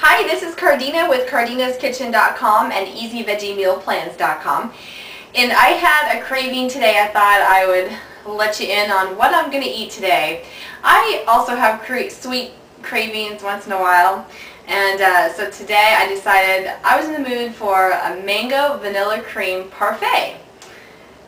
Hi, this is Cardina with cardinaskitchen.com and easyveggiemealplans.com. And I had a craving today. I thought I would let you in on what I'm going to eat today. I also have sweet cravings once in a while. And so today I decided I was in the mood for a mango vanilla cream parfait.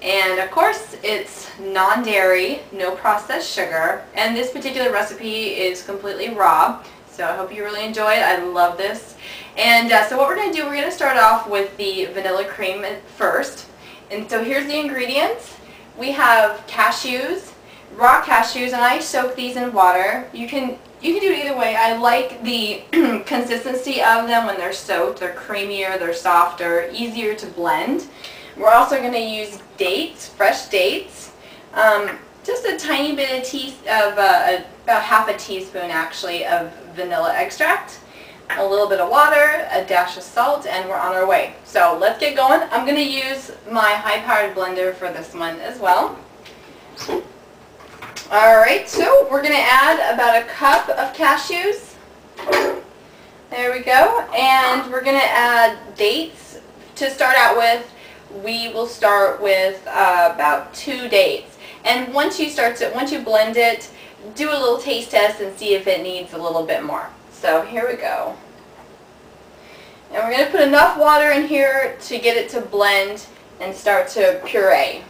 And of course it's non-dairy, no processed sugar, and this particular recipe is completely raw. So I hope you really enjoy it. I love this. And so what we're going to do, we're going to start off with the vanilla cream first. And so here's the ingredients. We have cashews, raw cashews, and I soak these in water. You can do it either way. I like the consistency of them when they're soaked. They're creamier, they're softer, easier to blend. We're also going to use dates, fresh dates. Just a tiny bit of about half a teaspoon actually of vanilla extract, a little bit of water, a dash of salt, and we're on our way. So let's get going. I'm going to use my high-powered blender for this one as well. Alright, so we're going to add about a cup of cashews. There we go. And we're going to add dates. To start out with, we will start with about 2 dates. And once you blend it, do a little taste test and see if it needs a little bit more. So here we go. And we're going to put enough water in here to get it to blend and start to puree.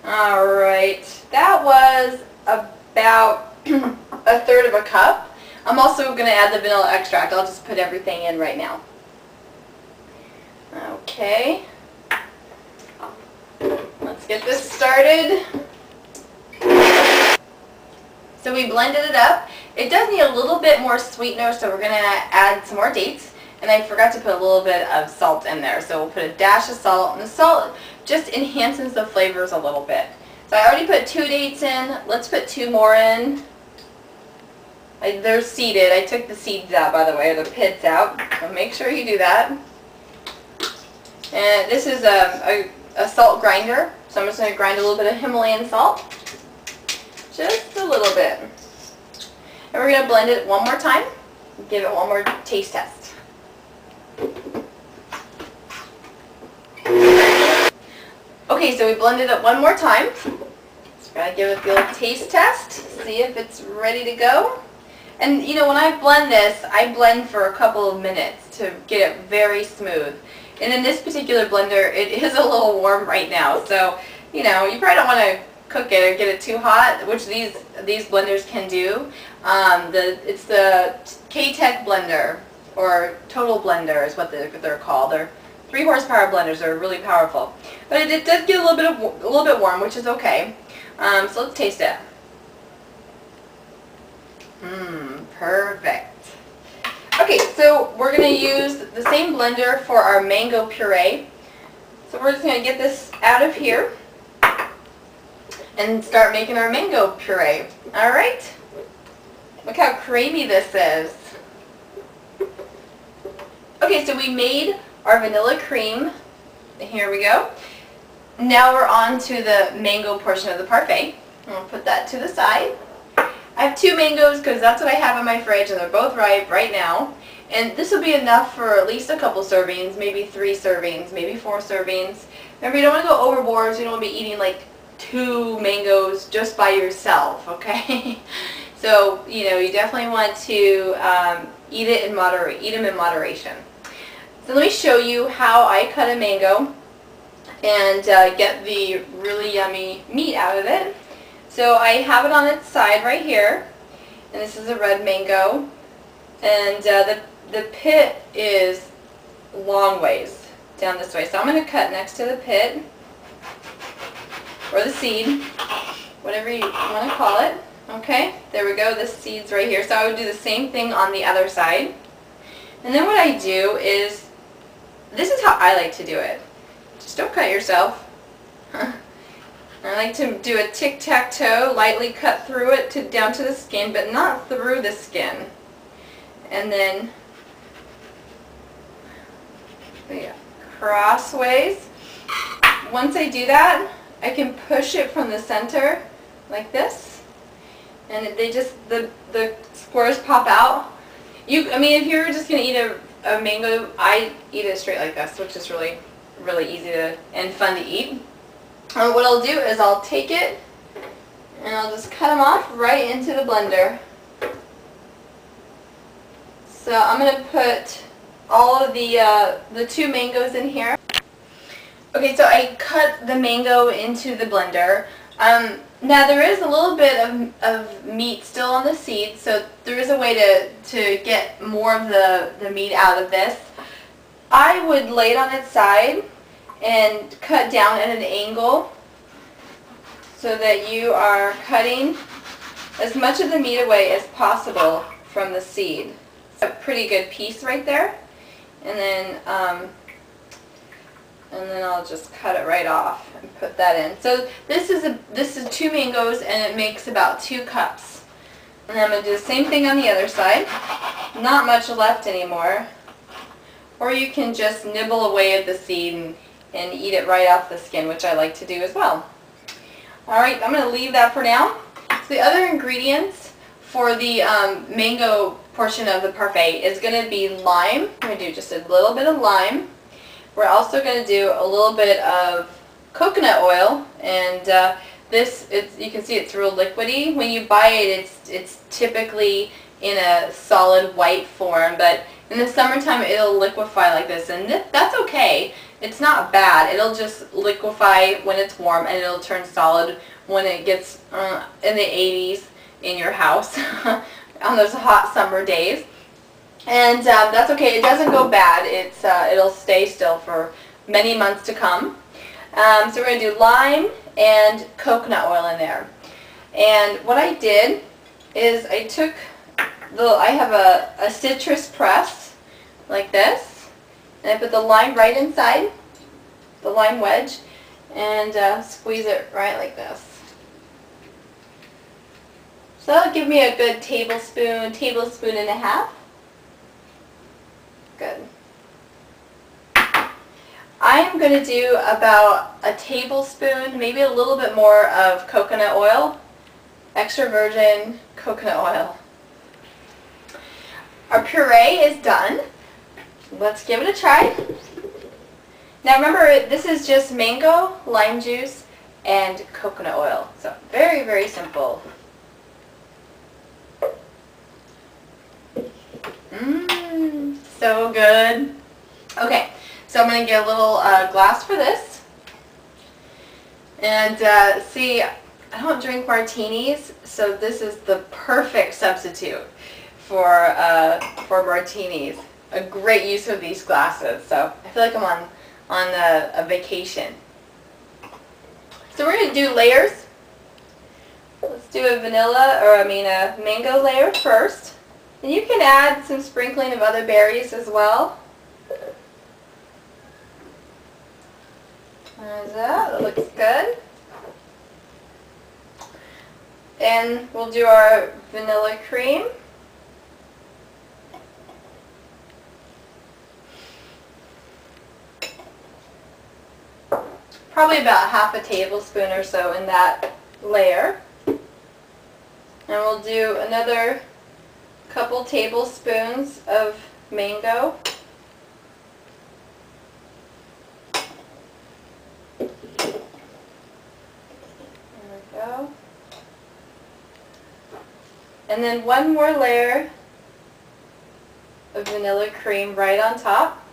Alright, that was about a third of a cup. I'm also going to add the vanilla extract. I'll just put everything in right now. Okay. Let's get this started. So we blended it up. It does need a little bit more sweetener, so we're going to add some more dates. And I forgot to put a little bit of salt in there, so we'll put a dash of salt. And the salt just enhances the flavors a little bit. So I already put 2 dates in. Let's put 2 more in. They're seeded. I took the seeds out, by the way, or the pits out. So make sure you do that. And this is a salt grinder, so I'm just going to grind a little bit of Himalayan salt. Just a little bit. And we're going to blend it one more time. Give it one more taste test. Okay, so we blended it one more time. Just got to give it the little taste test, see if it's ready to go. And you know, when I blend this, I blend for a couple of minutes to get it very smooth. And in this particular blender, it is a little warm right now, so you know, you probably don't want to cook it or get it too hot, which these blenders can do. It's the K-Tech blender, or Total Blender is what they're called. They're 3 horsepower blenders. They're really powerful, but it does get a little bit warm, which is okay. So let's taste it. Perfect. Okay, so we're going to use the same blender for our mango puree. So we're just going to get this out of here and start making our mango puree. Alright, look how creamy this is. Okay, so we made our vanilla cream. Here we go. Now we're on to the mango portion of the parfait. I'll put that to the side. I have 2 mangoes because that's what I have in my fridge, and they're both ripe right now. And this will be enough for at least a couple servings, maybe 3 servings, maybe 4 servings. Remember, you don't want to go overboard, so you don't want to be eating like 2 mangoes just by yourself, okay? So, you know, you definitely want to eat them in moderation. So let me show you how I cut a mango and get the really yummy meat out of it. So I have it on its side right here, and this is a red mango, and the pit is long ways down this way. So I'm going to cut next to the pit, or the seed, whatever you want to call it. Okay, there we go, the seed's right here. So I would do the same thing on the other side. And then what I do is, this is how I like to do it. Just don't cut yourself. I like to do a tic-tac-toe, lightly cut through it down to the skin, but not through the skin. And then crossways. Once I do that, I can push it from the center like this, and they just, the spores pop out. I mean, if you're just going to eat a mango, I eat it straight like this, which is really, really easy and fun to eat. And what I'll do is I'll take it and I'll just cut them off right into the blender. So I'm going to put all of the 2 mangoes in here. Okay, so I cut the mango into the blender. Now there is a little bit of meat still on the seed, so there is a way to get more of the meat out of this. I would lay it on its side and cut down at an angle so that you are cutting as much of the meat away as possible from the seed. A pretty good piece right there, and then I'll just cut it right off and put that in. So this is 2 mangoes, and it makes about 2 cups. And I'm going to do the same thing on the other side. Not much left anymore. Or you can just nibble away at the seed and eat it right off the skin, which I like to do as well. Alright, I'm going to leave that for now. So the other ingredients for the mango portion of the parfait is going to be lime. I'm going to do just a little bit of lime. We're also going to do a little bit of coconut oil, and you can see it's real liquidy. When you buy it, it's typically in a solid white form, but in the summertime it'll liquefy like this, and that's okay. It's not bad. It'll just liquefy when it's warm, and it'll turn solid when it gets in the 80s in your house on those hot summer days. And that's okay. It doesn't go bad. It'll stay still for many months to come. So we're going to do lime and coconut oil in there. And what I did is I took I have a citrus press like this, and I put the lime right inside, the lime wedge, and squeeze it right like this. So that'll give me a good tablespoon and a half. Good. I am going to do about a tablespoon, maybe a little bit more of coconut oil, extra virgin coconut oil. Our puree is done. Let's give it a try. Now remember, this is just mango, lime juice, and coconut oil. So very, very simple. So good. Okay, so I'm going to get a little glass for this. And see, I don't drink martinis, so this is the perfect substitute for martinis. A great use of these glasses. So I feel like I'm on a vacation. So we're going to do layers. Let's do a mango layer first. And you can add some sprinkling of other berries as well. There's that. That looks good. And we'll do our vanilla cream. Probably about half a tablespoon or so in that layer. And we'll do another couple tablespoons of mango. There we go. And then one more layer of vanilla cream right on top.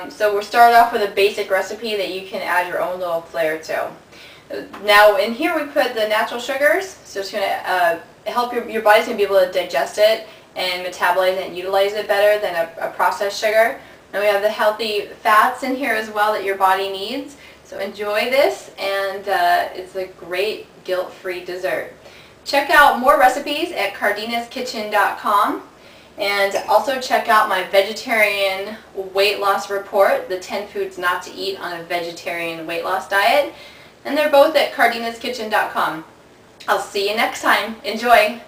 So we'll start off with a basic recipe that you can add your own little flair to. Now in here we put the natural sugars, so it's going to help your body's going to be able to digest it and metabolize it and utilize it better than a processed sugar. And we have the healthy fats in here as well that your body needs. So enjoy this, and it's a great guilt-free dessert. Check out more recipes at cardinaskitchen.com. And also check out my vegetarian weight loss report, the 10 foods not to eat on a vegetarian weight loss diet. And they're both at cardinaskitchen.com. I'll see you next time. Enjoy!